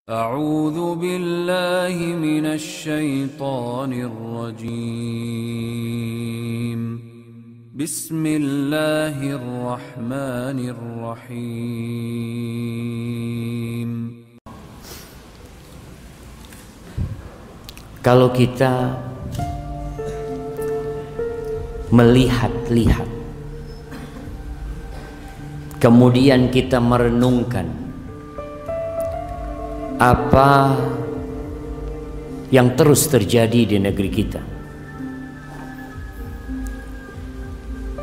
أعوذ بالله من الشيطان الرجيم بسم الله الرحمن الرحيم. Kalau kita melihat-lihat, kemudian kita merenungkan apa yang terus terjadi di negeri kita,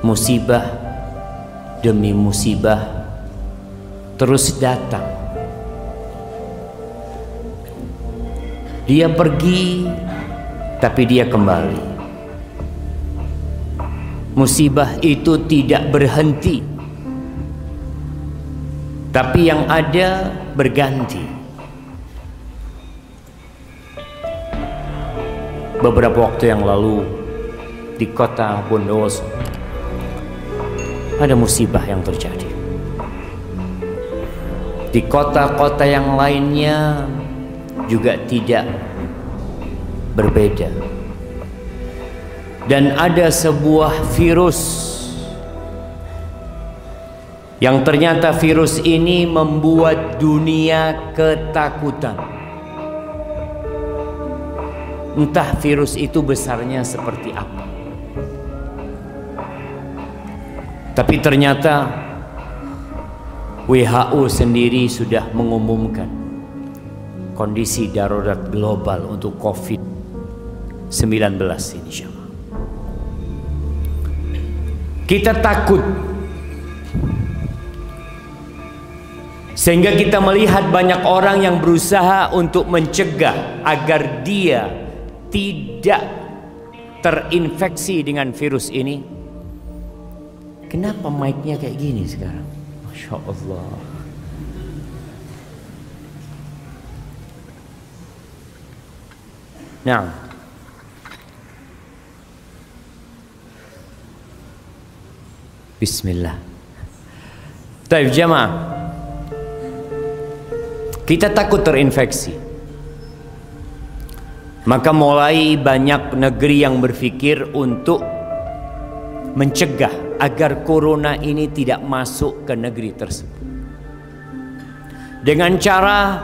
musibah demi musibah terus datang. Dia pergi tapi dia kembali. Musibah itu tidak berhenti, tapi yang ada berganti. Beberapa waktu yang lalu di kota Bondowoso ada musibah yang terjadi. Di kota-kota yang lainnya juga tidak berbeda. Dan ada sebuah virus yang ternyata virus ini membuat dunia ketakutan. Entah virus itu besarnya seperti apa, tapi ternyata WHO sendiri sudah mengumumkan kondisi darurat global untuk COVID-19 ini. Kita takut sehingga kita melihat banyak orang yang berusaha untuk mencegah agar dia tidak terinfeksi dengan virus ini. Kenapa mic-nya kayak gini sekarang? Masya Allah. Nah, bismillah. Taib jamaah, kita takut terinfeksi. Maka mulai banyak negeri yang berpikir untuk mencegah agar corona ini tidak masuk ke negeri tersebut, dengan cara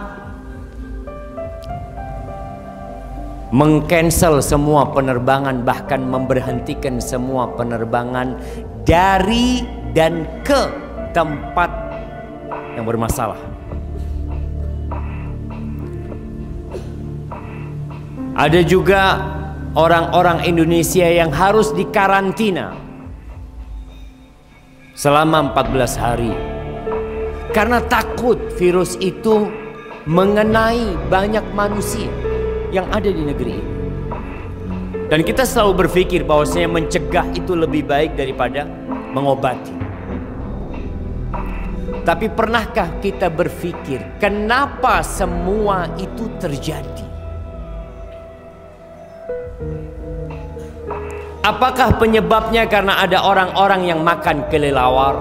meng-cancel semua penerbangan, bahkan memberhentikan semua penerbangan dari dan ke tempat yang bermasalah. Ada juga orang-orang Indonesia yang harus dikarantina selama 14 hari karena takut virus itu mengenai banyak manusia yang ada di negeri ini. Dan kita selalu berpikir bahwasanya mencegah itu lebih baik daripada mengobati. Tapi pernahkah kita berpikir kenapa semua itu terjadi? Apakah penyebabnya karena ada orang-orang yang makan kelelawar?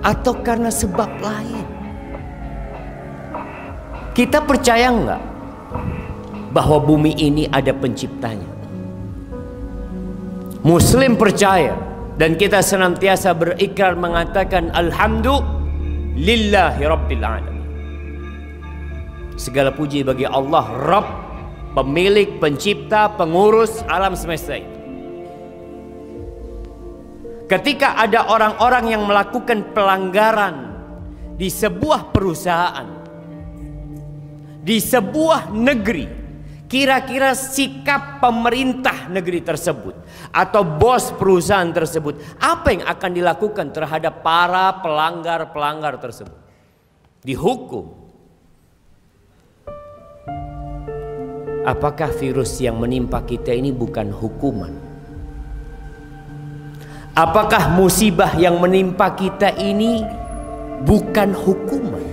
Atau karena sebab lain? Kita percaya enggak bahwa bumi ini ada penciptanya? Muslim percaya, dan kita senantiasa berikrar mengatakan alhamdulillahi rabbil alamin. Segala puji bagi Allah, Rabb, pemilik, pencipta, pengurus alam semesta itu. Ketika ada orang-orang yang melakukan pelanggaran di sebuah perusahaan, di sebuah negeri, kira-kira sikap pemerintah negeri tersebut atau bos perusahaan tersebut, apa yang akan dilakukan terhadap para pelanggar-pelanggar tersebut? Dihukum. Apakah virus yang menimpa kita ini bukan hukuman? Apakah musibah yang menimpa kita ini bukan hukuman?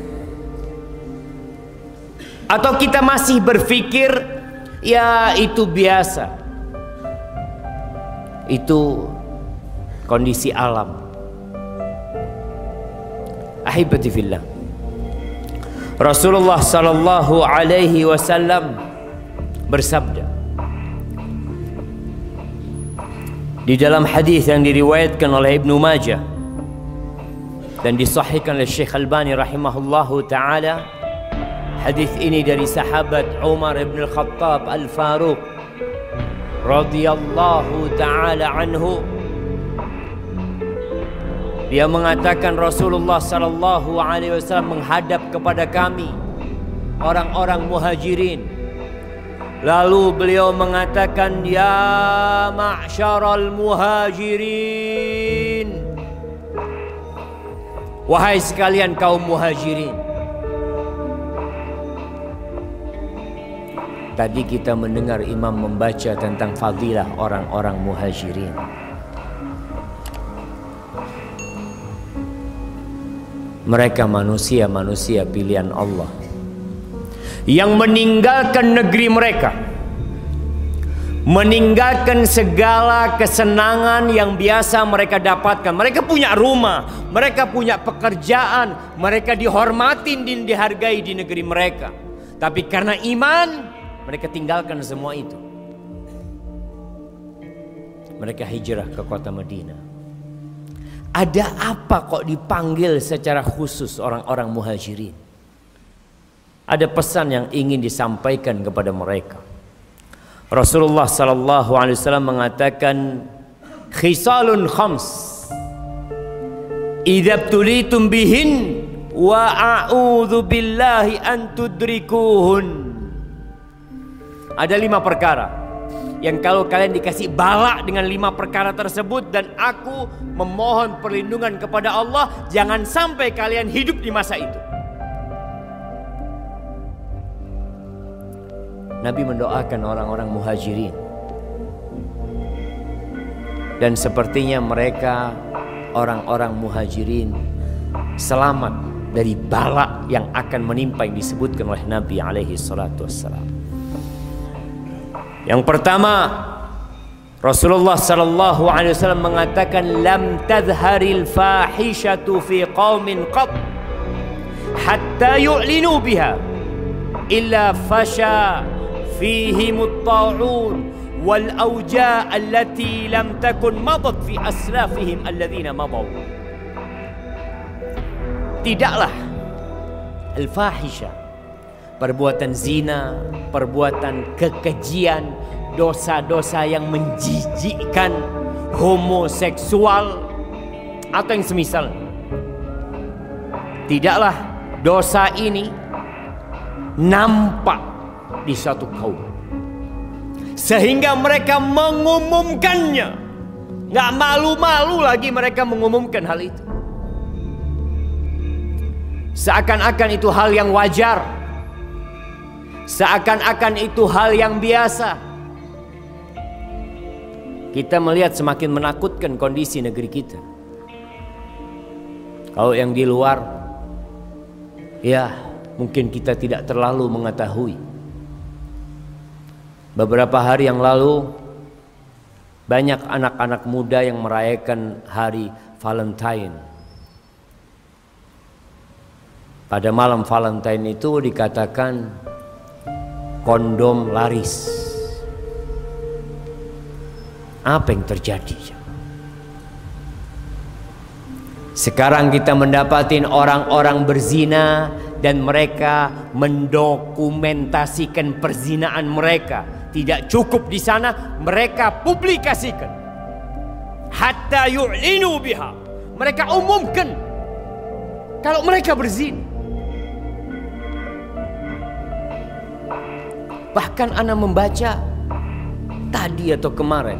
Atau kita masih berpikir ya itu biasa, itu kondisi alam. Ahibati fillah, Rasulullah sallallahu alaihi wasallam bersabda di dalam hadis yang diriwayatkan oleh Ibnu Majah dan disahihkan oleh Syekh Albani rahimahullahu taala. Hadis ini dari sahabat Umar bin Al-Khattab Al-Faruq radhiyallahu taala anhu. Dia mengatakan Rasulullah sallallahu alaihi wasallam menghadap kepada kami orang-orang Muhajirin. Lalu beliau mengatakan, ya ma'syaral muhajirin, wahai sekalian kaum Muhajirin. Tadi kita mendengar imam membaca tentang fadilah orang-orang Muhajirin. Mereka manusia-manusia pilihan Allah yang meninggalkan negeri mereka, meninggalkan segala kesenangan yang biasa mereka dapatkan. Mereka punya rumah, mereka punya pekerjaan, mereka dihormatin dan dihargai di negeri mereka. Tapi karena iman, mereka tinggalkan semua itu. Mereka hijrah ke kota Madinah. Ada apa kok dipanggil secara khusus orang-orang Muhajirin? Ada pesan yang ingin disampaikan kepada mereka. Rasulullah sallallahu alaihi wasallam mengatakan, khisalun khams idza tulitum bihin wa a'udzu billahi an tudrikuhun. Ada 5 perkara yang kalau kalian dikasih bala dengan 5 perkara tersebut, dan aku memohon perlindungan kepada Allah jangan sampai kalian hidup di masa itu. Nabi mendoakan orang-orang Muhajirin, dan sepertinya mereka orang-orang Muhajirin selamat dari bala yang akan menimpa yang disebutkan oleh Nabi alaihi salatu wassalam. Yang pertama, Rasulullah sallallahu alaihi wasallam mengatakan, lam tadhharil fahishatu fi qaumin qat hatta yu'linu biha illa fasha fihimut ta'un wal awja' allati lam takun madat fi aslafihim alladhina madaw. Tidaklah al-fahisha, perbuatan zina, perbuatan kekejian, dosa-dosa yang menjijikkan, homoseksual atau yang semisal. Tidaklah dosa ini nampak di satu kaum sehingga mereka mengumumkannya. Gak malu-malu lagi mereka mengumumkan hal itu, seakan-akan itu hal yang wajar, seakan-akan itu hal yang biasa. Kita melihat semakin menakutkan kondisi negeri kita. Kalau yang di luar, ya mungkin kita tidak terlalu mengetahui. Beberapa hari yang lalu, banyak anak-anak muda yang merayakan hari Valentine. Pada malam Valentine itu dikatakan kondom laris. Apa yang terjadi? Sekarang kita mendapatin orang-orang berzina dan mereka mendokumentasikan perzinaan mereka. Tidak cukup di sana, mereka publikasikan. Hatta yu'linu biha. Mereka umumkan kalau mereka berzina. Bahkan ana membaca tadi atau kemarin,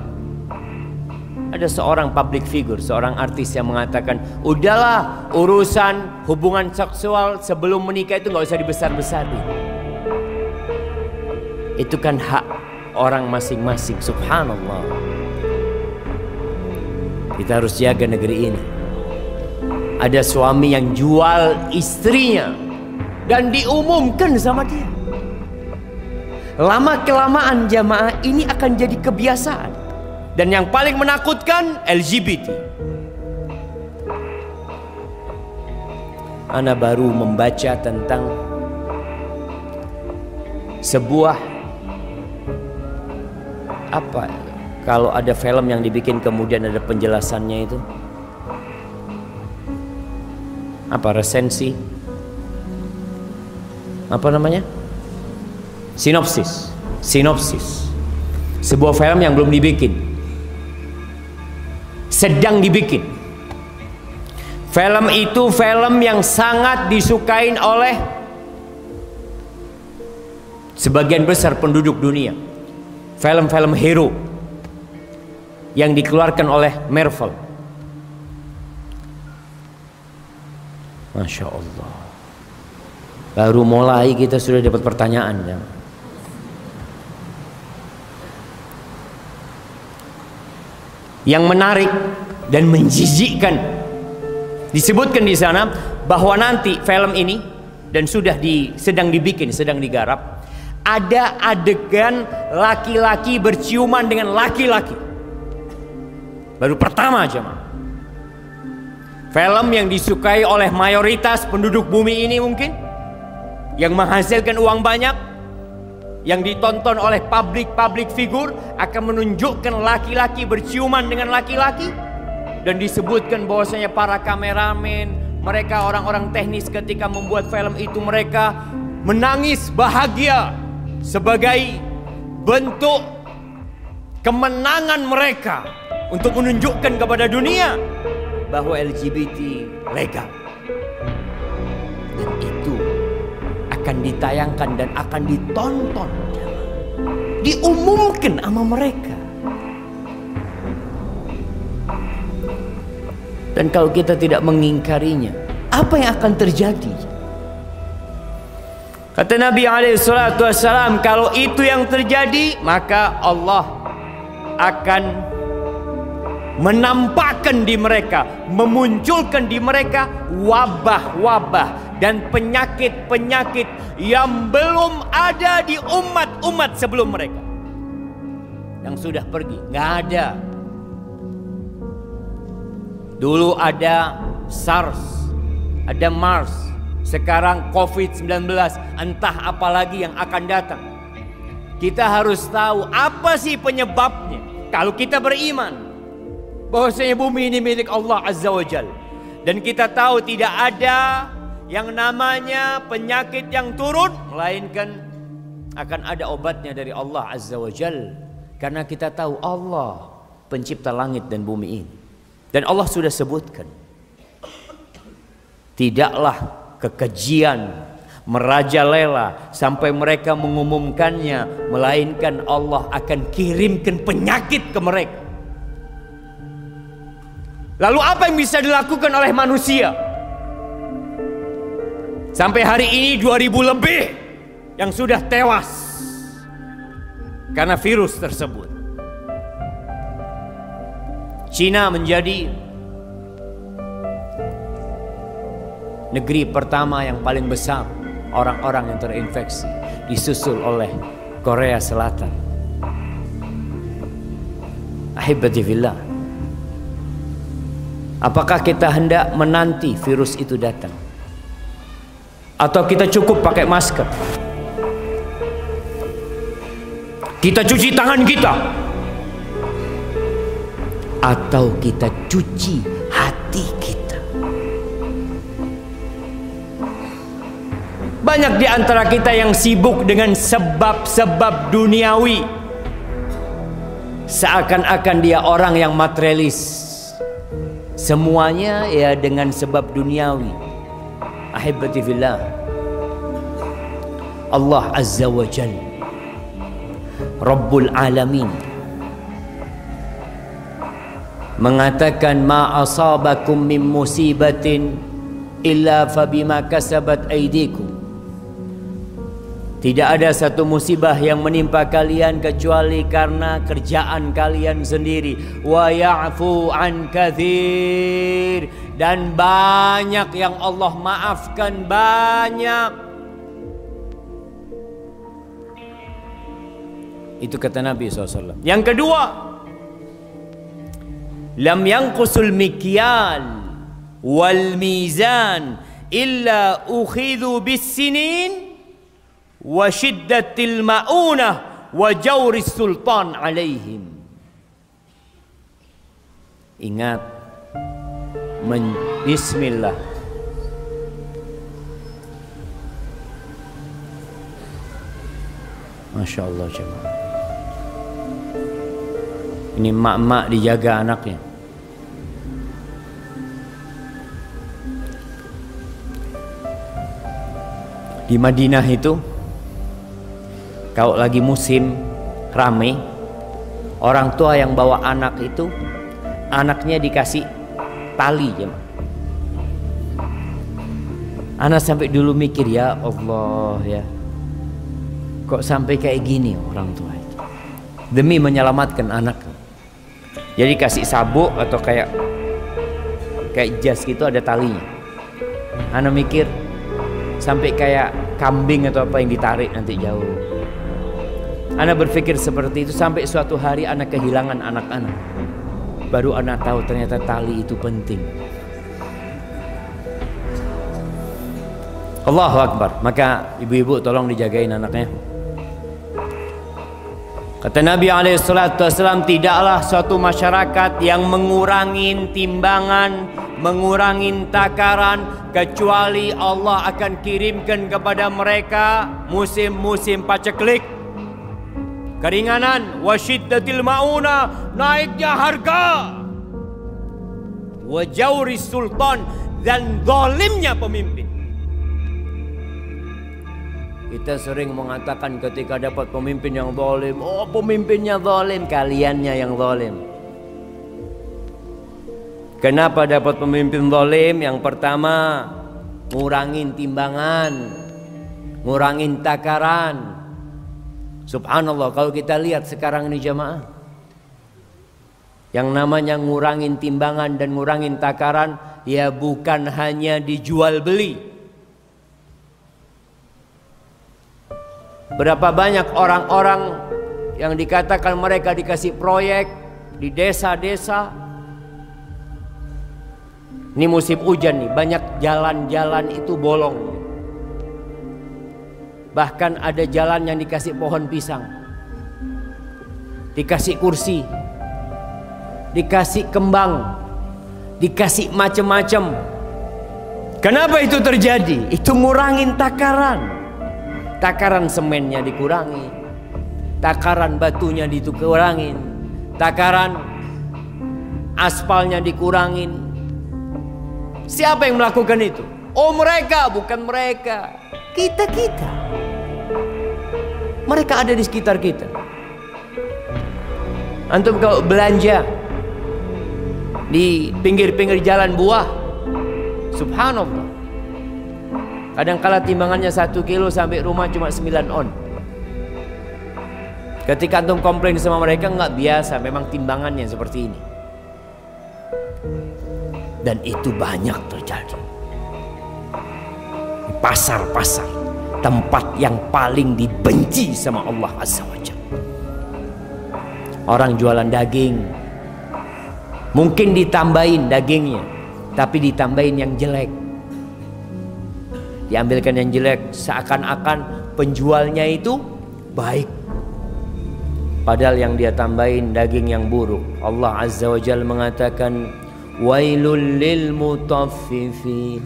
ada seorang public figure, seorang artis yang mengatakan, udahlah urusan hubungan seksual sebelum menikah itu gak usah dibesar-besarin. Itu kan hak orang masing-masing. Subhanallah. Kita harus jaga negeri ini. Ada suami yang jual istrinya dan diumumkan sama dia. Lama-kelamaan jamaah ini akan jadi kebiasaan. Dan yang paling menakutkan, LGBT. Ana baru membaca tentang sebuah apa, kalau ada film yang dibikin kemudian ada penjelasannya itu apa, resensi apa namanya, sinopsis sebuah film yang belum dibikin, sedang dibikin. Film itu film yang sangat disukain oleh sebagian besar penduduk dunia. Film-film hero yang dikeluarkan oleh Marvel. Masya Allah, baru mulai kita sudah dapat pertanyaan ya. Yang menarik dan menjijikkan, disebutkan di sana bahwa nanti film ini, dan sedang dibikin, sedang digarap, ada adegan laki-laki berciuman dengan laki-laki. Baru pertama aja, film yang disukai oleh mayoritas penduduk bumi ini mungkin, yang menghasilkan uang banyak, yang ditonton oleh public figure, akan menunjukkan laki-laki berciuman dengan laki-laki. Dan disebutkan bahwasanya para kameramen, mereka orang-orang teknis ketika membuat film itu, mereka menangis bahagia sebagai bentuk kemenangan mereka untuk menunjukkan kepada dunia bahwa LGBT legal. Dan itu akan ditayangkan dan akan ditonton, diumumkan sama mereka. Dan kalau kita tidak mengingkarinya, apa yang akan terjadi? Kata Nabi SAW, kalau itu yang terjadi, maka Allah akan menampakkan di mereka, memunculkan di mereka wabah-wabah dan penyakit-penyakit yang belum ada di umat-umat sebelum mereka, yang sudah pergi. Nggak ada. Dulu ada SARS, ada MERS, sekarang COVID-19, entah apa lagi yang akan datang. Kita harus tahu apa sih penyebabnya. Kalau kita beriman bahwasanya bumi ini milik Allah Azza wa Jalla, dan kita tahu tidak ada yang namanya penyakit yang turun, melainkan akan ada obatnya dari Allah Azza wa Jalla. Karena kita tahu Allah pencipta langit dan bumi ini. Dan Allah sudah sebutkan, tidaklah kekejian merajalela sampai mereka mengumumkannya, melainkan Allah akan kirimkan penyakit ke mereka. Lalu apa yang bisa dilakukan oleh manusia? Sampai hari ini 2000 lebih yang sudah tewas karena virus tersebut. Cina menjadi negeri pertama yang paling besar orang-orang yang terinfeksi, disusul oleh Korea Selatan. Ahibati fillah, apakah kita hendak menanti virus itu datang? Atau kita cukup pakai masker? Kita cuci tangan kita? Atau kita cuci hati kita? Banyak di antara kita yang sibuk dengan sebab-sebab duniawi, seakan-akan dia orang yang materialis. Semuanya ya dengan sebab duniawi. Ahibati fillah, Allah Azza wa Jalla, Rabbul Alamin, mengatakan ma asabakum min musibatin illa fabima kasabat aydikum. Tidak ada satu musibah yang menimpa kalian kecuali karena kerjaan kalian sendiri. Wa ya'fu an katsir, dan banyak yang Allah maafkan, banyak. Itu kata Nabi SAW. Yang kedua, lam yanqusul mikyal wal mizan illa ukhidhu bis-sinin wa shiddatil ma'unah wa jawris sultan alaihim. Ingat, bismillah. Masya Allah jemaah. Ini mak-mak dijaga anaknya. Di Madinah itu, kalau lagi musim ramai, orang tua yang bawa anak itu, anaknya dikasih tali jemaah. Anak sampai dulu mikir, ya Allah ya, kok sampai kayak gini orang tua itu, demi menyelamatkan anak. Jadi kasih sabuk atau kayak jas gitu, ada talinya. Anak mikir sampai kayak kambing atau apa yang ditarik nanti jauh. Anak berpikir seperti itu sampai suatu hari anak kehilangan anak-anak. Baru anak tahu ternyata tali itu penting. Allahu Akbar. Maka ibu-ibu tolong dijagain anaknya. Kata Nabi SAW, tidaklah suatu masyarakat yang mengurangi timbangan, mengurangi takaran, kecuali Allah akan kirimkan kepada mereka musim-musim paceklik, keringanan, wasyiddatil mauna, naiknya harga, wajauris sultan, dan zalimnya pemimpin. Kita sering mengatakan ketika dapat pemimpin yang zalim, oh pemimpinnya zalim, kaliannya yang zalim. Kenapa dapat pemimpin zalim? Yang pertama, ngurangin timbangan, ngurangin takaran. Subhanallah, kalau kita lihat sekarang ini jamaah, yang namanya ngurangin timbangan dan ngurangin takaran, ya bukan hanya dijual beli. Berapa banyak orang-orang yang dikatakan mereka dikasih proyek di desa-desa. Ini musim hujan nih, banyak jalan-jalan itu bolong. Bahkan ada jalan yang dikasih pohon pisang, dikasih kursi, dikasih kembang, dikasih macam-macam. Kenapa itu terjadi? Itu ngurangin takaran. Takaran semennya dikurangi, takaran batunya dikurangin, takaran aspalnya dikurangin. Siapa yang melakukan itu? Oh mereka, bukan mereka. Kita. Mereka ada di sekitar kita. Antum kalau belanja di pinggir-pinggir jalan buah, subhanallah, kadang-kala timbangannya 1 kilo sampai rumah cuma 9 on. Ketika antum komplain sama mereka, nggak biasa, memang timbangannya seperti ini. Dan itu banyak terjadi. Pasar-pasar, tempat yang paling dibenci sama Allah Azza wa Jalla. Orang jualan daging, mungkin ditambahin dagingnya, tapi ditambahin yang jelek. Diambilkan yang jelek, seakan-akan penjualnya itu baik, padahal yang dia tambahin daging yang buruk. Allah Azza wa Jalla mengatakan, wailul lil mutaffifin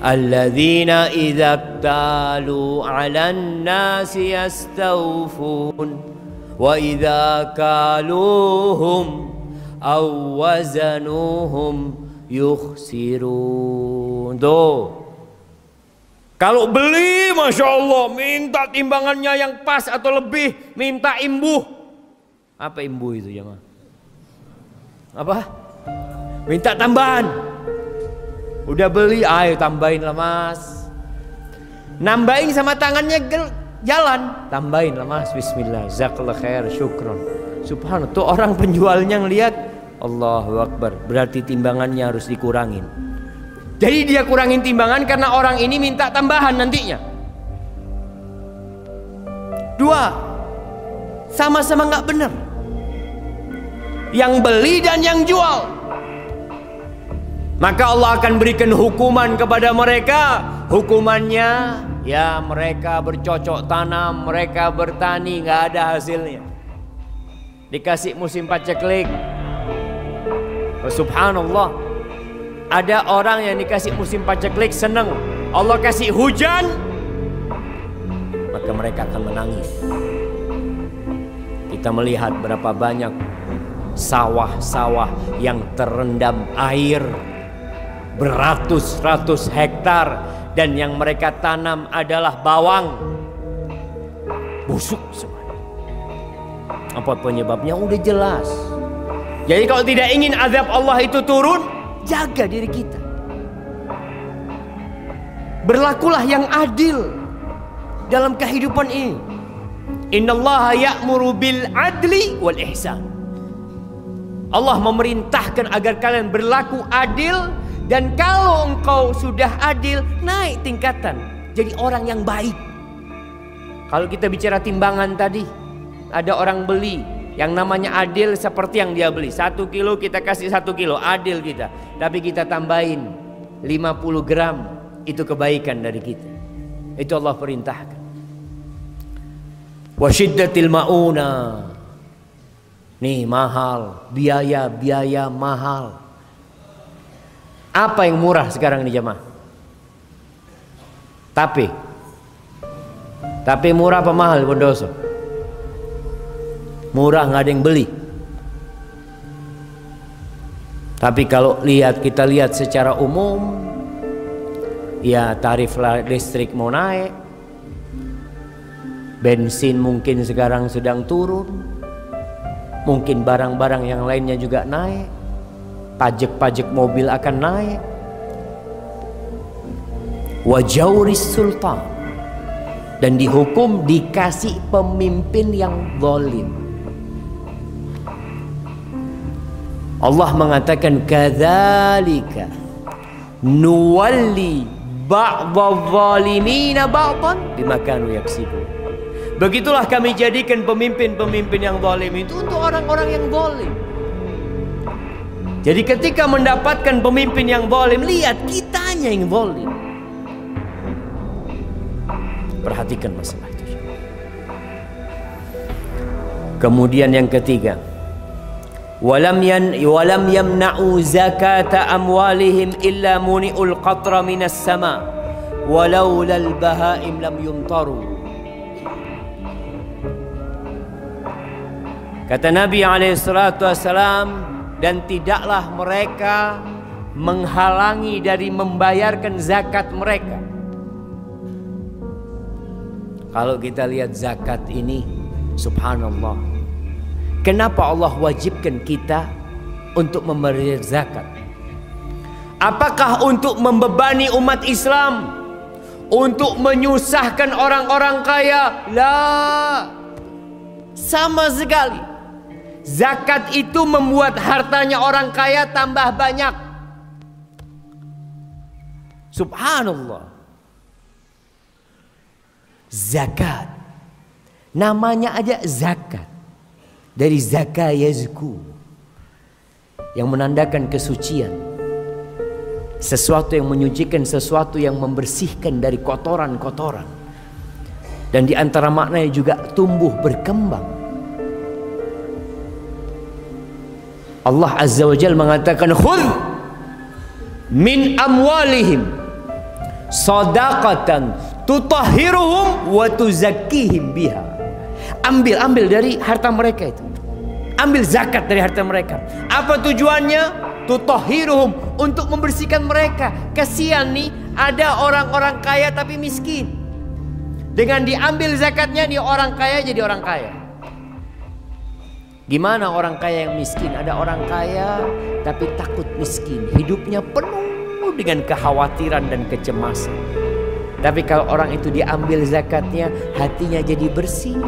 alladzina idza talu 'alan nasi yastawfun wa idza kaluhum aw wazanuhum yukhsirun. Tuh, kalau beli, Masya Allah, minta timbangannya yang pas atau lebih, minta imbuh. Apa imbuh itu ya, apa? Minta tambahan. Udah beli, ayo tambahin lah mas. Nambahin sama tangannya jalan, tambahin lah mas. Bismillah, jazakallah khair, syukron. Subhanallah, tuh orang penjualnya ngelihat, Allahu Akbar, berarti timbangannya harus dikurangin. Jadi dia kurangin timbangan karena orang ini minta tambahan nantinya. Dua, sama-sama nggak benar. Yang beli dan yang jual. Maka Allah akan berikan hukuman kepada mereka. Hukumannya, ya mereka bercocok tanam, mereka bertani, nggak ada hasilnya. Dikasih musim paceklik. Subhanallah. Ada orang yang dikasih musim paceklik senang. Allah kasih hujan, maka mereka akan menangis. Kita melihat berapa banyak sawah-sawah yang terendam air beratus-ratus hektar, dan yang mereka tanam adalah bawang, busuk semuanya. Apa penyebabnya? Udah jelas. Jadi kalau tidak ingin azab Allah itu turun, jaga diri kita. Berlakulah yang adil dalam kehidupan ini. Innallaha ya'muru bil adli wal ihsan. Allah memerintahkan agar kalian berlaku adil. Dan kalau engkau sudah adil, naik tingkatan, jadi orang yang baik. Kalau kita bicara timbangan tadi, ada orang beli yang namanya adil seperti yang dia beli. 1 kilo kita kasih 1 kilo, adil kita. Tapi kita tambahin 50 gram, itu kebaikan dari kita. Itu Allah perintahkan. Wa syiddatil mauna. Nih mahal, biaya mahal. Apa yang murah sekarang ini jemaah? Tapi murah apa mahal Bondoso? Murah, nggak ada yang beli. Tapi kalau kita lihat secara umum, ya tarif listrik mau naik, bensin mungkin sekarang sedang turun, mungkin barang-barang yang lainnya juga naik. Pajak-pajak mobil akan naik. Wajauris sultan, dan dihukum, dikasih pemimpin yang zalim. Allah mengatakan kadzalika nuwalli ba'dadh zalimina ba'dan bima kanu yaksibun. Begitulah kami jadikan pemimpin-pemimpin yang zalim itu untuk orang-orang yang zalim. Jadi ketika mendapatkan pemimpin yang zalim, lihat kitanya yang zalim. Perhatikan masalah itu. Kemudian yang ketiga, walam yamna'u zakata amwalihim illa muni'ul qatra minas sama walaulal bahaim lam yumtaru. Kata Nabi SAW, dan tidaklah mereka menghalangi dari membayarkan zakat mereka. Kalau kita lihat zakat ini, subhanallah, kenapa Allah wajibkan kita untuk membayar zakat? Apakah untuk membebani umat Islam? Untuk menyusahkan orang-orang kaya? La, sama sekali. Zakat itu membuat hartanya orang kaya tambah banyak. Subhanallah. Zakat, namanya aja zakat, dari zaka yazku, yang menandakan kesucian. Sesuatu yang menyucikan, sesuatu yang membersihkan dari kotoran-kotoran. Dan di antara maknanya juga tumbuh berkembang. Allah Azza wa Jalla mengatakan, khudh min amwalihim sadaqatan tutahhiruhum wa tuzakkihim biha. Ambil dari harta mereka itu. Ambil zakat dari harta mereka. Apa tujuannya? Tutahhiruhum, untuk membersihkan mereka. Kasihan nih, ada orang-orang kaya tapi miskin. Dengan diambil zakatnya, dia orang kaya jadi orang kaya. Gimana orang kaya yang miskin? Ada orang kaya tapi takut miskin. Hidupnya penuh dengan kekhawatiran dan kecemasan. Tapi kalau orang itu diambil zakatnya, hatinya jadi bersih.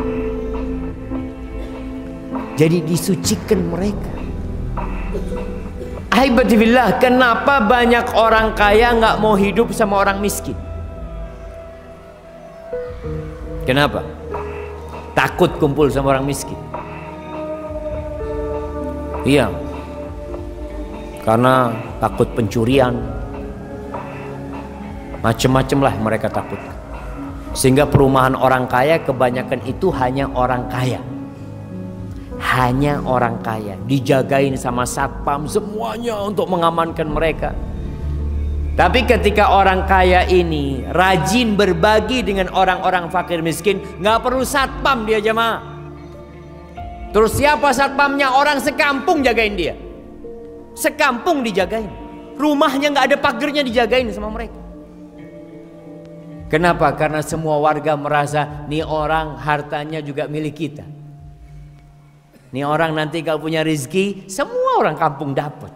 Jadi disucikan mereka. Ahibbatillah, kenapa banyak orang kaya nggak mau hidup sama orang miskin? Kenapa? Takut kumpul sama orang miskin. Iya. karena takut pencurian, macam-macam lah mereka takut. Sehingga perumahan orang kaya kebanyakan itu hanya orang kaya. Hanya orang kaya, dijagain sama satpam semuanya untuk mengamankan mereka. Tapi ketika orang kaya ini rajin berbagi dengan orang-orang fakir miskin, nggak perlu satpam dia jemaah. Terus siapa satpamnya? Orang sekampung jagain dia. Sekampung dijagain. Rumahnya nggak ada pagernya, dijagain sama mereka. Kenapa? Karena semua warga merasa nih orang hartanya juga milik kita. Nih orang nanti kalau punya rezeki, semua orang kampung dapat.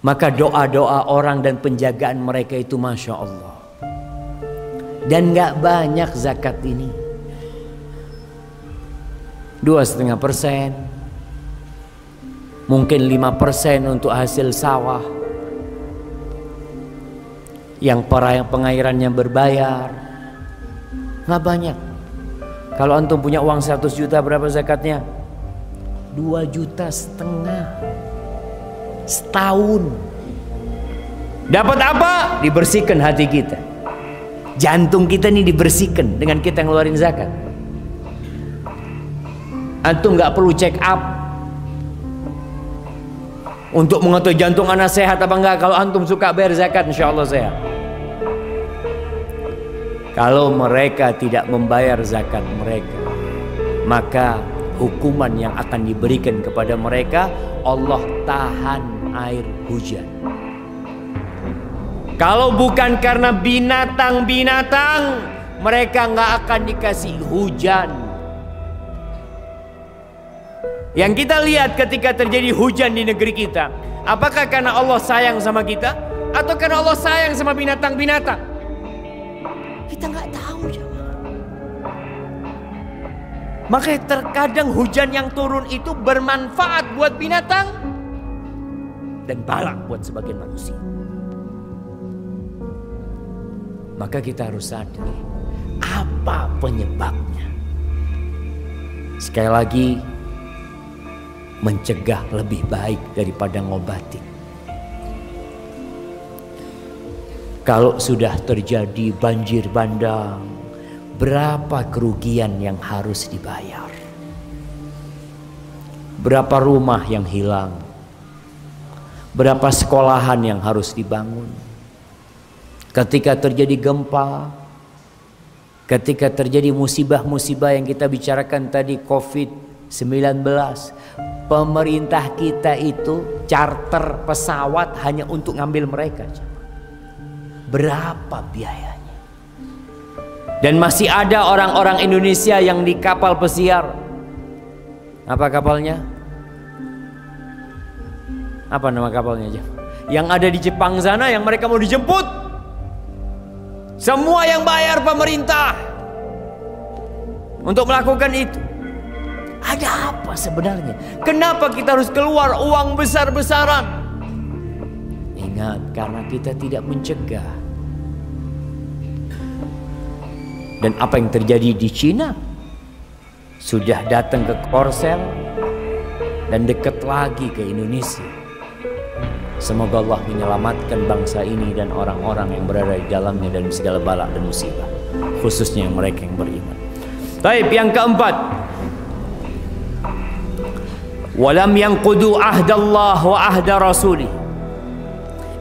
Maka doa-doa orang dan penjagaan mereka itu Masya Allah. Dan gak banyak zakat ini, 2,5%, mungkin 5% untuk hasil sawah yang pengairannya berbayar. Gak banyak. Kalau antum punya uang 100 juta, berapa zakatnya? 2,5 juta setahun. Dapat apa? Dibersihkan hati kita, jantung kita nih dibersihkan dengan kita ngeluarin zakat. Antum nggak perlu check up untuk mengetahui jantung anak sehat apa enggak. Kalau antum suka bayar zakat, insya Allah sehat. Kalau mereka tidak membayar zakat mereka, maka hukuman yang akan diberikan kepada mereka, Allah tahan air hujan. Kalau bukan karena binatang-binatang, mereka nggak akan dikasih hujan. Yang kita lihat ketika terjadi hujan di negeri kita, apakah karena Allah sayang sama kita atau karena Allah sayang sama binatang-binatang? Kita nggak tahu ya. Makanya terkadang hujan yang turun itu bermanfaat buat binatang dan balak buat sebagian manusia. Maka kita harus sadar apa penyebabnya. Sekali lagi, mencegah lebih baik daripada ngobatin. Kalau sudah terjadi banjir bandang, berapa kerugian yang harus dibayar? Berapa rumah yang hilang? Berapa sekolahan yang harus dibangun? Ketika terjadi gempa, ketika terjadi musibah-musibah yang kita bicarakan tadi, COVID-19, pemerintah kita itu charter pesawat hanya untuk ngambil mereka. Berapa biayanya? Dan masih ada orang-orang Indonesia yang di kapal pesiar. Apa kapalnya? Apa nama kapalnya aja? Yang ada di Jepang sana, yang mereka mau dijemput. Semua yang bayar pemerintah untuk melakukan itu. Ada apa sebenarnya? Kenapa kita harus keluar uang besar-besaran? Ingat, karena kita tidak mencegah. Dan apa yang terjadi di Cina sudah datang ke Korsel dan dekat lagi ke Indonesia. Semoga Allah menyelamatkan bangsa ini dan orang-orang yang berada di dalamnya dari segala bala dan musibah, khususnya mereka yang beriman. Baik, yang keempat, walam yanqudu ahdallah wa ahda rasulih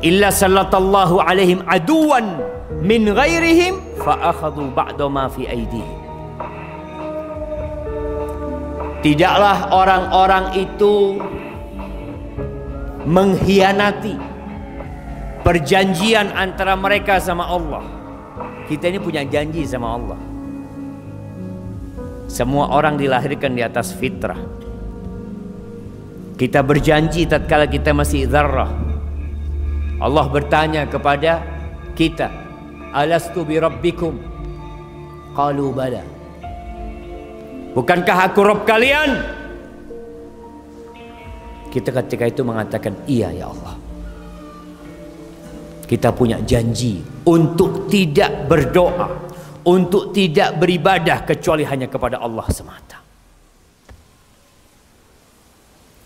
illa sallatallahu alaihim aduwan min ghairihim fa akhadhu ba'da ma fi aydihim. Tidaklah orang-orang itu mengkhianati perjanjian antara mereka sama Allah. Kita ini punya janji sama Allah. Semua orang dilahirkan di atas fitrah. Kita berjanji tatkala kita masih dzarrah. Allah bertanya kepada kita, alastu bi rabbikum? Qalu bala. Bukankah aku Rabb kalian? Kita ketika itu mengatakan iya ya Allah. Kita punya janji untuk tidak berdoa, untuk tidak beribadah kecuali hanya kepada Allah semata.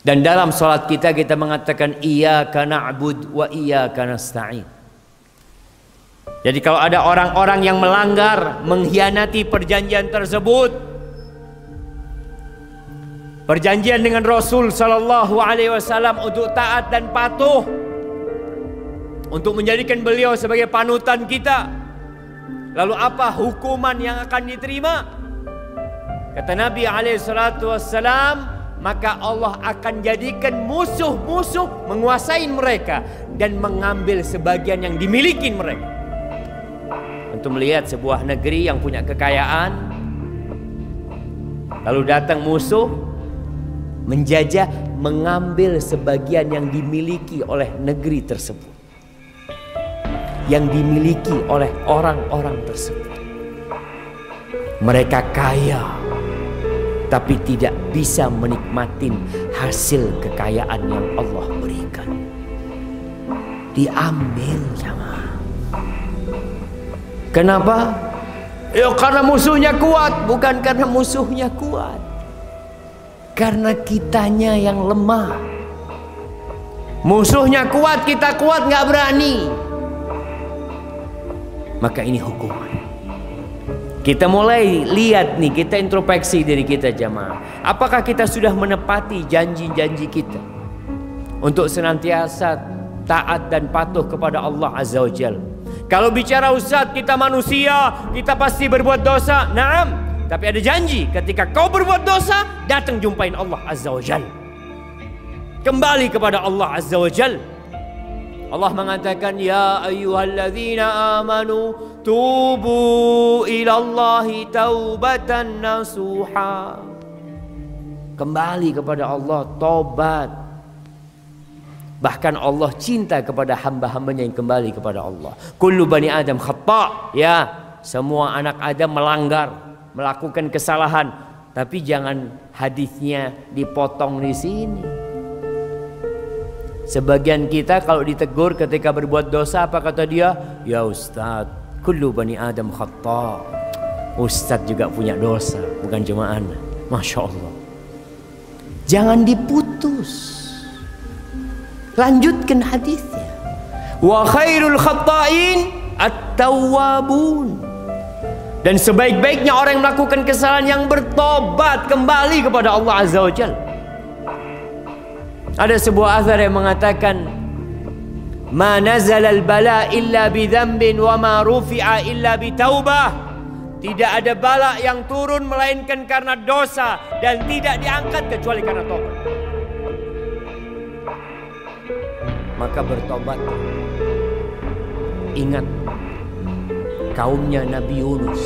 Dan dalam sholat kita mengatakan iyyaka na'bud wa iyyaka nasta'in. Jadi kalau ada orang-orang yang melanggar, mengkhianati perjanjian tersebut, perjanjian dengan Rasul sallallahu alaihi wasallam untuk taat dan patuh, untuk menjadikan beliau sebagai panutan kita, lalu apa hukuman yang akan diterima? Kata Nabi alaihi salatu wasallam, maka Allah akan jadikan musuh-musuh menguasai mereka dan mengambil sebagian yang dimiliki mereka. Untuk melihat sebuah negeri yang punya kekayaan, lalu datang musuh menjajah, mengambil sebagian yang dimiliki oleh negeri tersebut, yang dimiliki oleh orang-orang tersebut. Mereka kaya, tapi tidak bisa menikmati hasil kekayaan yang Allah berikan. Diambil sama. Kenapa? Ya karena musuhnya kuat. Bukan karena musuhnya kuat, karena kitanya yang lemah. Musuhnya kuat, kita kuat, nggak berani. Maka ini hukuman. Kita mulai lihat nih, kita introspeksi diri kita jamaah. Apakah kita sudah menepati janji-janji kita untuk senantiasa taat dan patuh kepada Allah Azza wa Jalla? Kalau bicara Ustaz, kita manusia, kita pasti berbuat dosa. Naam, tapi ada janji, ketika kau berbuat dosa, datang jumpain Allah Azza wa Jalla. Kembali kepada Allah Azza wa Jalla. Allah mengatakan, ya ayyuhalladzina amanu tubu ilallahi taubatan nasuha. Kembali kepada Allah, tobat. Bahkan Allah cinta kepada hamba-hambanya yang kembali kepada Allah. Kullu bani Adam khata'. Ya, semua anak Adam melanggar, melakukan kesalahan. Tapi jangan hadisnya dipotong di sini. Sebagian kita kalau ditegur ketika berbuat dosa, apa kata dia? Ya Ustaz, kullu bani Adam khata'. Ustaz juga punya dosa, bukan cuma anak. Masya Allah. Jangan diputus. Lanjutkan hadisnya. Wa khairul khatta'in at-tawwabun. Dan sebaik-baiknya orang yang melakukan kesalahan yang bertobat kembali kepada Allah Azza wa Jalla. Ada sebuah azhar yang mengatakan, ma nazala al-bala illa bi dhanbin wa ma rufi'a illa bi taubah. Tidak ada bala yang turun melainkan karena dosa, dan tidak diangkat kecuali karena tobat. Maka bertobat. Ingat kaumnya Nabi Yunus,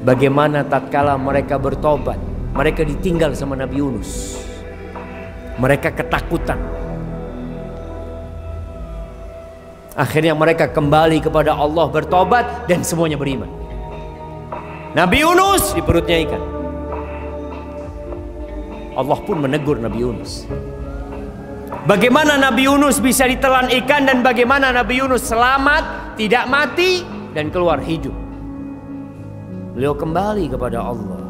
bagaimana tatkala mereka bertobat, mereka ditinggal sama Nabi Yunus. Mereka ketakutan. Akhirnya mereka kembali kepada Allah, bertobat, dan semuanya beriman. Nabi Yunus di perutnya ikan. Allah pun menegur Nabi Yunus. Bagaimana Nabi Yunus bisa ditelan ikan, dan bagaimana Nabi Yunus selamat, tidak mati, dan keluar hidup. Beliau kembali kepada Allah.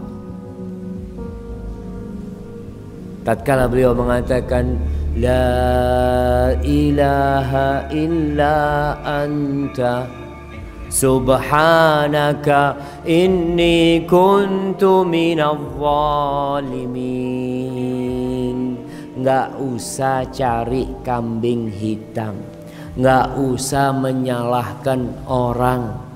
Tatkala beliau mengatakan, la ilaha illa anta subhanaka inni kuntu minadh zalimin. Nggak usah cari kambing hitam, nggak usah menyalahkan orang.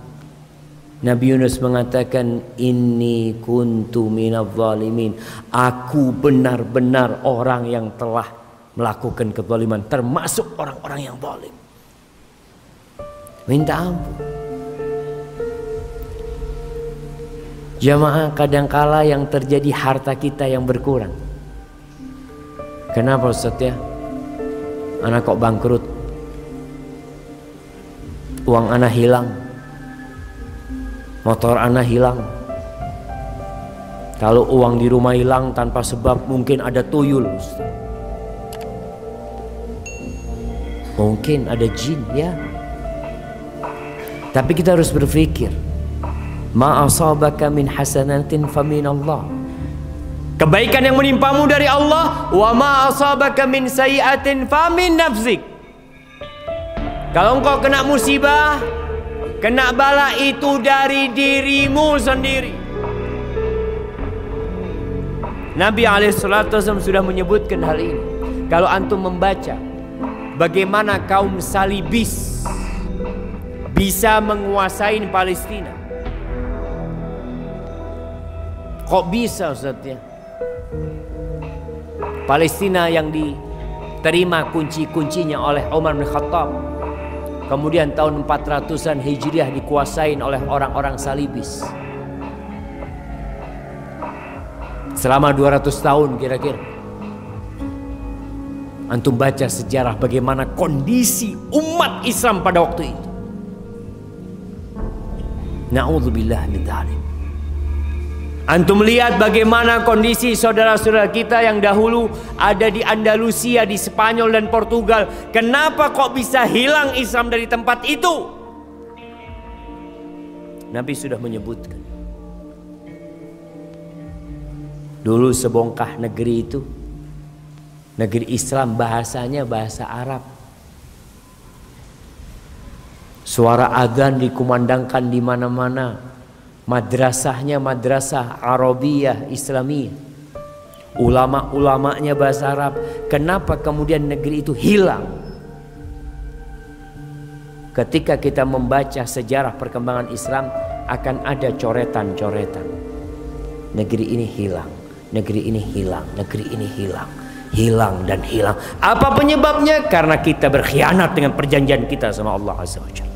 Nabi Yunus mengatakan, inni kuntu minadh zalimin. Aku benar-benar orang yang telah melakukan kezaliman, termasuk orang-orang yang zalim. Minta ampun. Jamaah, kadangkala yang terjadi harta kita yang berkurang. Kenapa Ustaz ya? Anak kok bangkrut? Uang anak hilang, motor anak hilang. Kalau uang di rumah hilang tanpa sebab, mungkin ada tuyul Ustaz. Mungkin ada jin ya. Tapi kita harus berpikir, ma asabaka min hasanatin fa min Allah. Kebaikan yang menimpamu dari Allah. Wa ma asabaka min sayyi'atin famin nafsik. Kalau engkau kena musibah, kena bala, itu dari dirimu sendiri. Nabi SAW sudah menyebutkan hal ini. Kalau antum membaca bagaimana kaum salibis bisa menguasai Palestina. Kok bisa, Ustaz ya? Palestina yang diterima kunci-kuncinya oleh Umar bin Khattab, kemudian tahun 400-an Hijriah dikuasain oleh orang-orang salibis. Selama 200 tahun kira-kira. Antum baca sejarah bagaimana kondisi umat Islam pada waktu itu. Na'udzubillah min dzalik. Antum lihat bagaimana kondisi saudara-saudara kita yang dahulu ada di Andalusia, di Spanyol dan Portugal. Kenapa kok bisa hilang Islam dari tempat itu? Nabi sudah menyebutkan. Dulu sebongkah negeri itu, negeri Islam, bahasanya bahasa Arab. Suara adzan dikumandangkan di mana-mana. Madrasahnya madrasah Arabiyah Islamiyah. Ulama-ulamanya bahasa Arab. Kenapa kemudian negeri itu hilang? Ketika kita membaca sejarah perkembangan Islam, akan ada coretan-coretan. Negeri ini hilang, negeri ini hilang, negeri ini hilang. Hilang dan hilang. Apa penyebabnya? Karena kita berkhianat dengan perjanjian kita sama Allah Azza wa Jalla.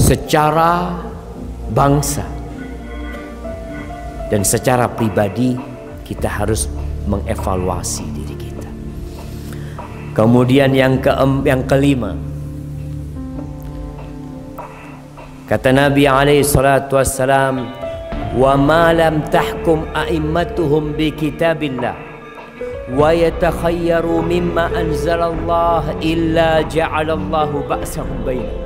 Secara bangsa dan secara pribadi kita harus mengevaluasi diri kita. Kemudian yang kelima, kata Nabi alaihi salatu wassalam, wa ma lam tahkum a'immatuhum bi kitabillah wa yatakhayyaru mimma anzalallah illa ja'alallahu ba'sahum bainahum.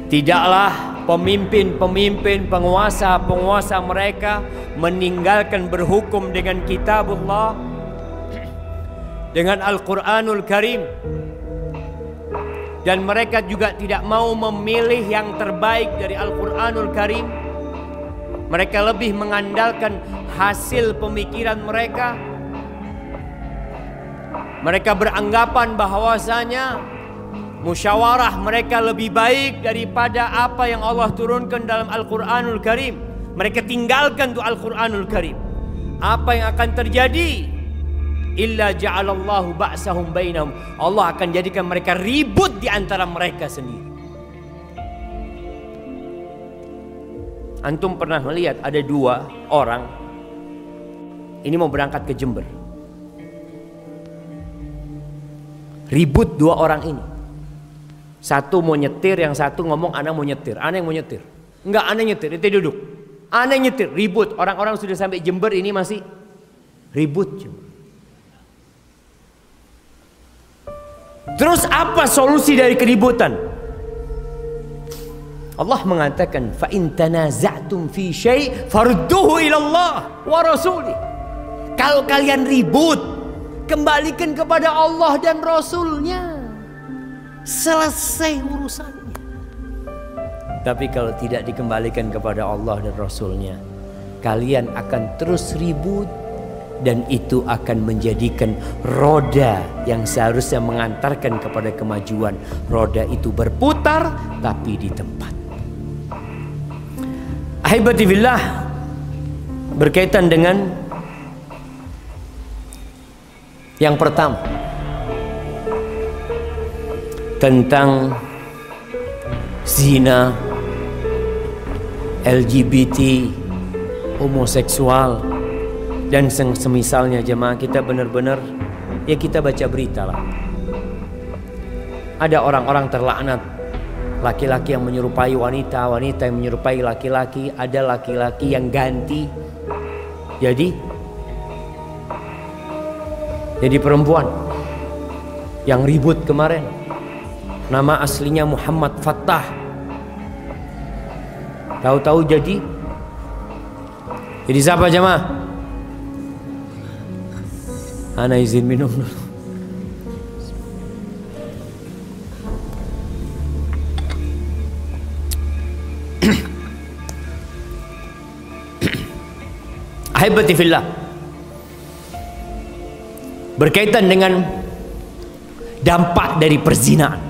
Tidaklah pemimpin-pemimpin, penguasa-penguasa mereka meninggalkan berhukum dengan kitabullah, dengan Al-Quranul Karim, dan mereka juga tidak mau memilih yang terbaik dari Al-Quranul Karim. Mereka lebih mengandalkan hasil pemikiran mereka. Mereka beranggapan bahwasanya musyawarah mereka lebih baik daripada apa yang Allah turunkan dalam Al-Quranul Karim. Mereka tinggalkan tuh Al-Quranul Karim. Apa yang akan terjadi? Illa ja'alallahu ba'sahum bainahum. Allah akan jadikan mereka ribut di antara mereka sendiri. Antum pernah melihat ada dua orang ini mau berangkat ke Jember. Ribut dua orang ini. Satu mau nyetir, yang satu ngomong ana mau nyetir. Ana yang mau nyetir. Enggak, ana nyetir, itu duduk. Ana yang nyetir, ribut. Orang-orang sudah sampai Jember ini masih ribut. Terus apa solusi dari keributan? Allah mengatakan, fa in tanaza'tum fi syai' farudduhu ila Allah wa rasulih. Kalau kalian ribut, kembalikan kepada Allah dan Rasulnya. Selesai urusannya. Tapi kalau tidak dikembalikan kepada Allah dan Rasulnya, kalian akan terus ribut, dan itu akan menjadikan roda yang seharusnya mengantarkan kepada kemajuan, roda itu berputar tapi di tempat. Ahibati billah, berkaitan dengan yang pertama tentang zina, LGBT, homoseksual dan semisalnya, jemaah, kita benar-benar ya kita baca berita lah. Ada orang-orang terlaknat, laki-laki yang menyerupai wanita, wanita yang menyerupai laki-laki, ada laki-laki yang ganti jadi perempuan. Yang ribut kemarin, nama aslinya Muhammad Fattah, tahu-tahu jadi Jadi siapa jemaah? Ana izin minum dulu. Ahibati fillah, berkaitan dengan dampak dari perzinaan,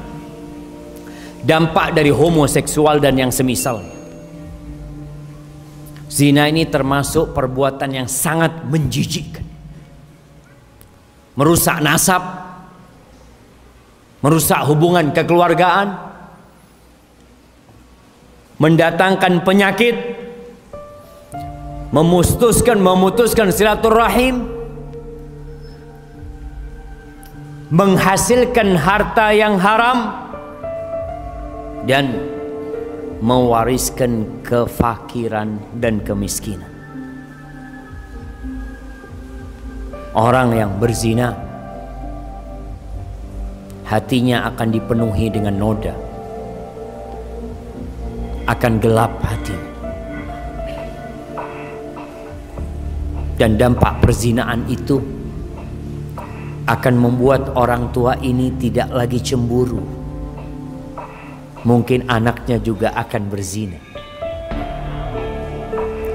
dampak dari homoseksual dan yang semisalnya. Zina ini termasuk perbuatan yang sangat menjijikkan, merusak nasab, merusak hubungan kekeluargaan, mendatangkan penyakit, memutuskan silaturahim, menghasilkan harta yang haram, dan mewariskan kefakiran dan kemiskinan. Orang yang berzina hatinya akan dipenuhi dengan noda, akan gelap hatinya. Dan dampak perzinaan itu akan membuat orang tua ini tidak lagi cemburu. Mungkin anaknya juga akan berzina.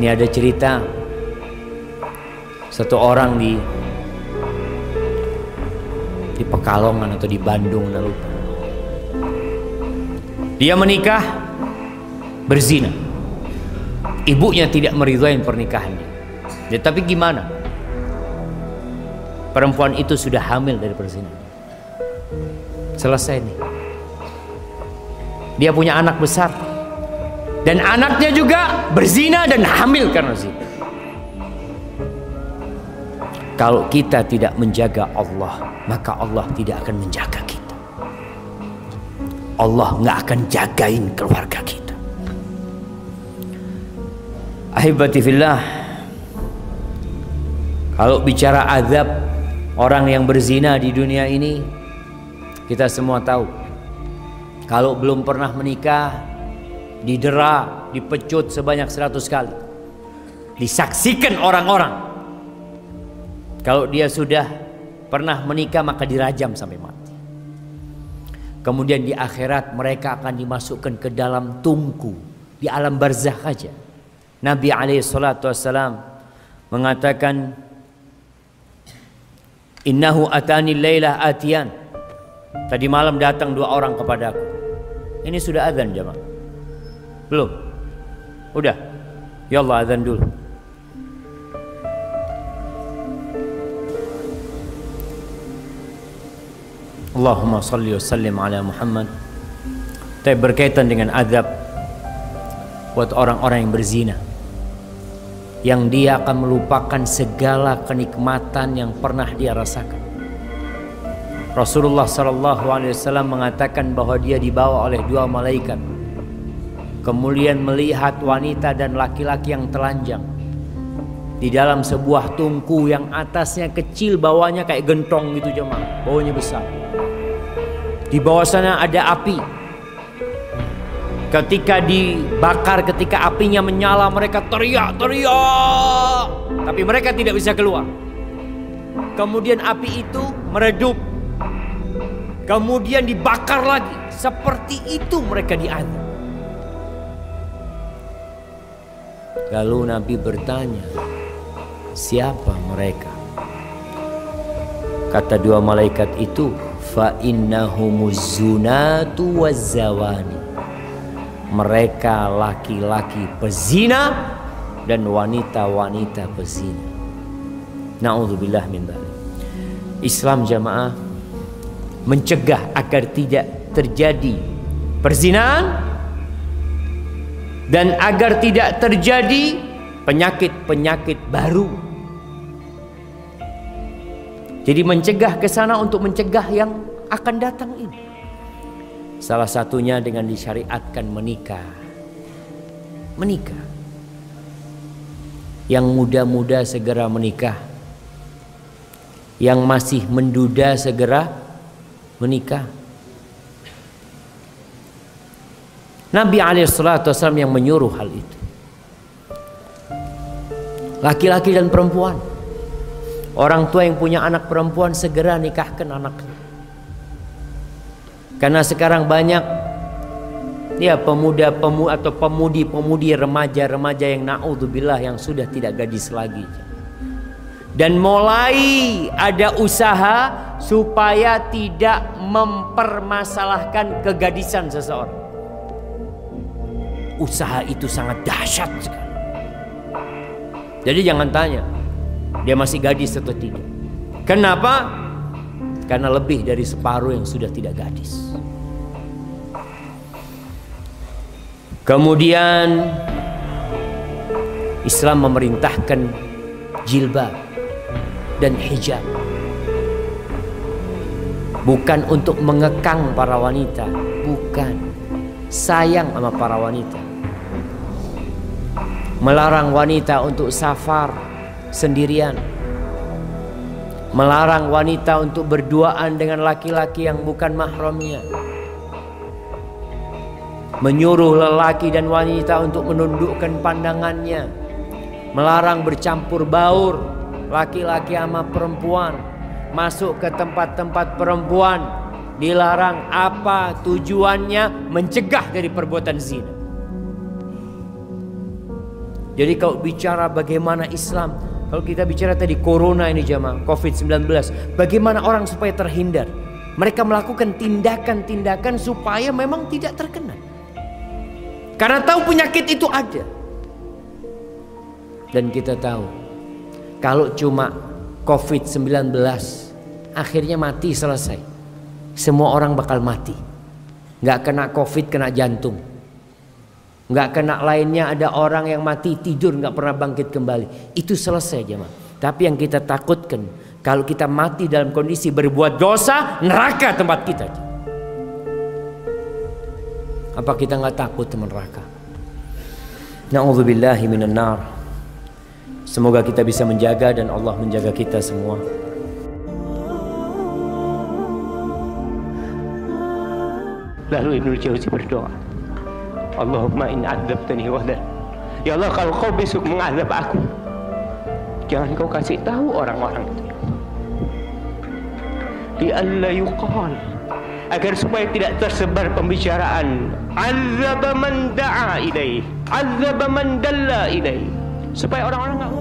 Ini ada cerita satu orang di Pekalongan atau di Bandung, lupa. Dia menikah, berzina. Ibunya tidak meridhai pernikahannya. Ya, tapi gimana? Perempuan itu sudah hamil dari perzinahan. Selesai nih. Dia punya anak besar. Dan anaknya juga berzina dan hamil karena zina. Kalau kita tidak menjaga Allah, maka Allah tidak akan menjaga kita. Allah nggak akan jagain keluarga kita. Ahibati fillah, kalau bicara azab orang yang berzina di dunia ini, kita semua tahu. Kalau belum pernah menikah, didera, dipecut sebanyak 100 kali. Disaksikan orang-orang. Kalau dia sudah pernah menikah, maka dirajam sampai mati. Kemudian di akhirat mereka akan dimasukkan ke dalam tungku, di alam barzakh saja. Nabi SAW mengatakan, innahu atani lailah atiyan. Tadi malam datang 2 orang kepadaku. Ini sudah azan jemaah? Belum? Udah? Ya Allah, azan dulu. Allahumma salli wa sallim ala Muhammad. Tapi berkaitan dengan azab buat orang-orang yang berzina, yang dia akan melupakan segala kenikmatan yang pernah dia rasakan. Rasulullah SAW mengatakan bahwa dia dibawa oleh 2 malaikat, kemudian melihat wanita dan laki-laki yang telanjang di dalam sebuah tungku yang atasnya kecil, bawahnya kayak gentong gitu jemaah, bawahnya besar. Di bawah sana ada api. Ketika dibakar, ketika apinya menyala, mereka teriak-teriak, tapi mereka tidak bisa keluar. Kemudian api itu meredup, kemudian dibakar lagi. Seperti itu mereka diazab. Lalu Nabi bertanya, siapa mereka? Kata 2 malaikat itu, fa innahumuz zunatu wazzawani. Mereka laki-laki pezina dan wanita-wanita pezina. Na'udzubillah min dzalik. Islam jamaah mencegah agar tidak terjadi perzinahan dan agar tidak terjadi penyakit-penyakit baru. Jadi mencegah ke sana untuk mencegah yang akan datang ini. Salah satunya dengan disyariatkan menikah. Menikah. Yang muda-muda segera menikah. Yang masih menduda segera menikah. Nabi SAW yang menyuruh hal itu. Laki-laki dan perempuan. Orang tua yang punya anak perempuan segera nikahkan anaknya. Karena sekarang banyak ya pemuda-pemudi atau pemudi-pemudi remaja-remaja yang naudzubillah yang sudah tidak gadis lagi. Dan mulai ada usaha supaya tidak mempermasalahkan kegadisan seseorang. Usaha itu sangat dahsyat sekali. Jadi jangan tanya dia masih gadis atau tidak. Kenapa? Karena lebih dari separuh yang sudah tidak gadis. Kemudian Islam memerintahkan jilbab dan hijab. Bukan untuk mengekang para wanita, bukan. Sayang sama para wanita. Melarang wanita untuk safar sendirian. Melarang wanita untuk berduaan dengan laki-laki yang bukan mahramnya. Menyuruh lelaki dan wanita untuk menundukkan pandangannya. Melarang bercampur baur laki-laki sama perempuan. Masuk ke tempat-tempat perempuan dilarang. Apa tujuannya? Mencegah dari perbuatan zina. Jadi kalau bicara bagaimana Islam, kalau kita bicara tadi corona ini jamaah, COVID-19, bagaimana orang supaya terhindar? Mereka melakukan tindakan-tindakan supaya memang tidak terkena. Karena tahu penyakit itu ada. Dan kita tahu kalau cuma COVID-19 akhirnya mati, selesai. Semua orang bakal mati. Gak kena COVID, kena jantung. Gak kena lainnya, ada orang yang mati tidur gak pernah bangkit kembali. Itu selesai jemaah. Tapi yang kita takutkan, kalau kita mati dalam kondisi berbuat dosa, neraka tempat kita. Apa kita gak takut teman neraka? Na'udzubillahi minan nar. Semoga kita bisa menjaga dan Allah menjaga kita semua. Lalu Ibnu Jauzi berdoa, Allahumma in adzabtani wahdan. Ya Allah, kalau kau besok mengazab aku, jangan kau kasih tahu orang-orang itu. Li'alla yuqal, agar supaya tidak tersebar pembicaraan azaba man da'a ilaih, azaba man dalla ilaih, supaya orang-orang enggak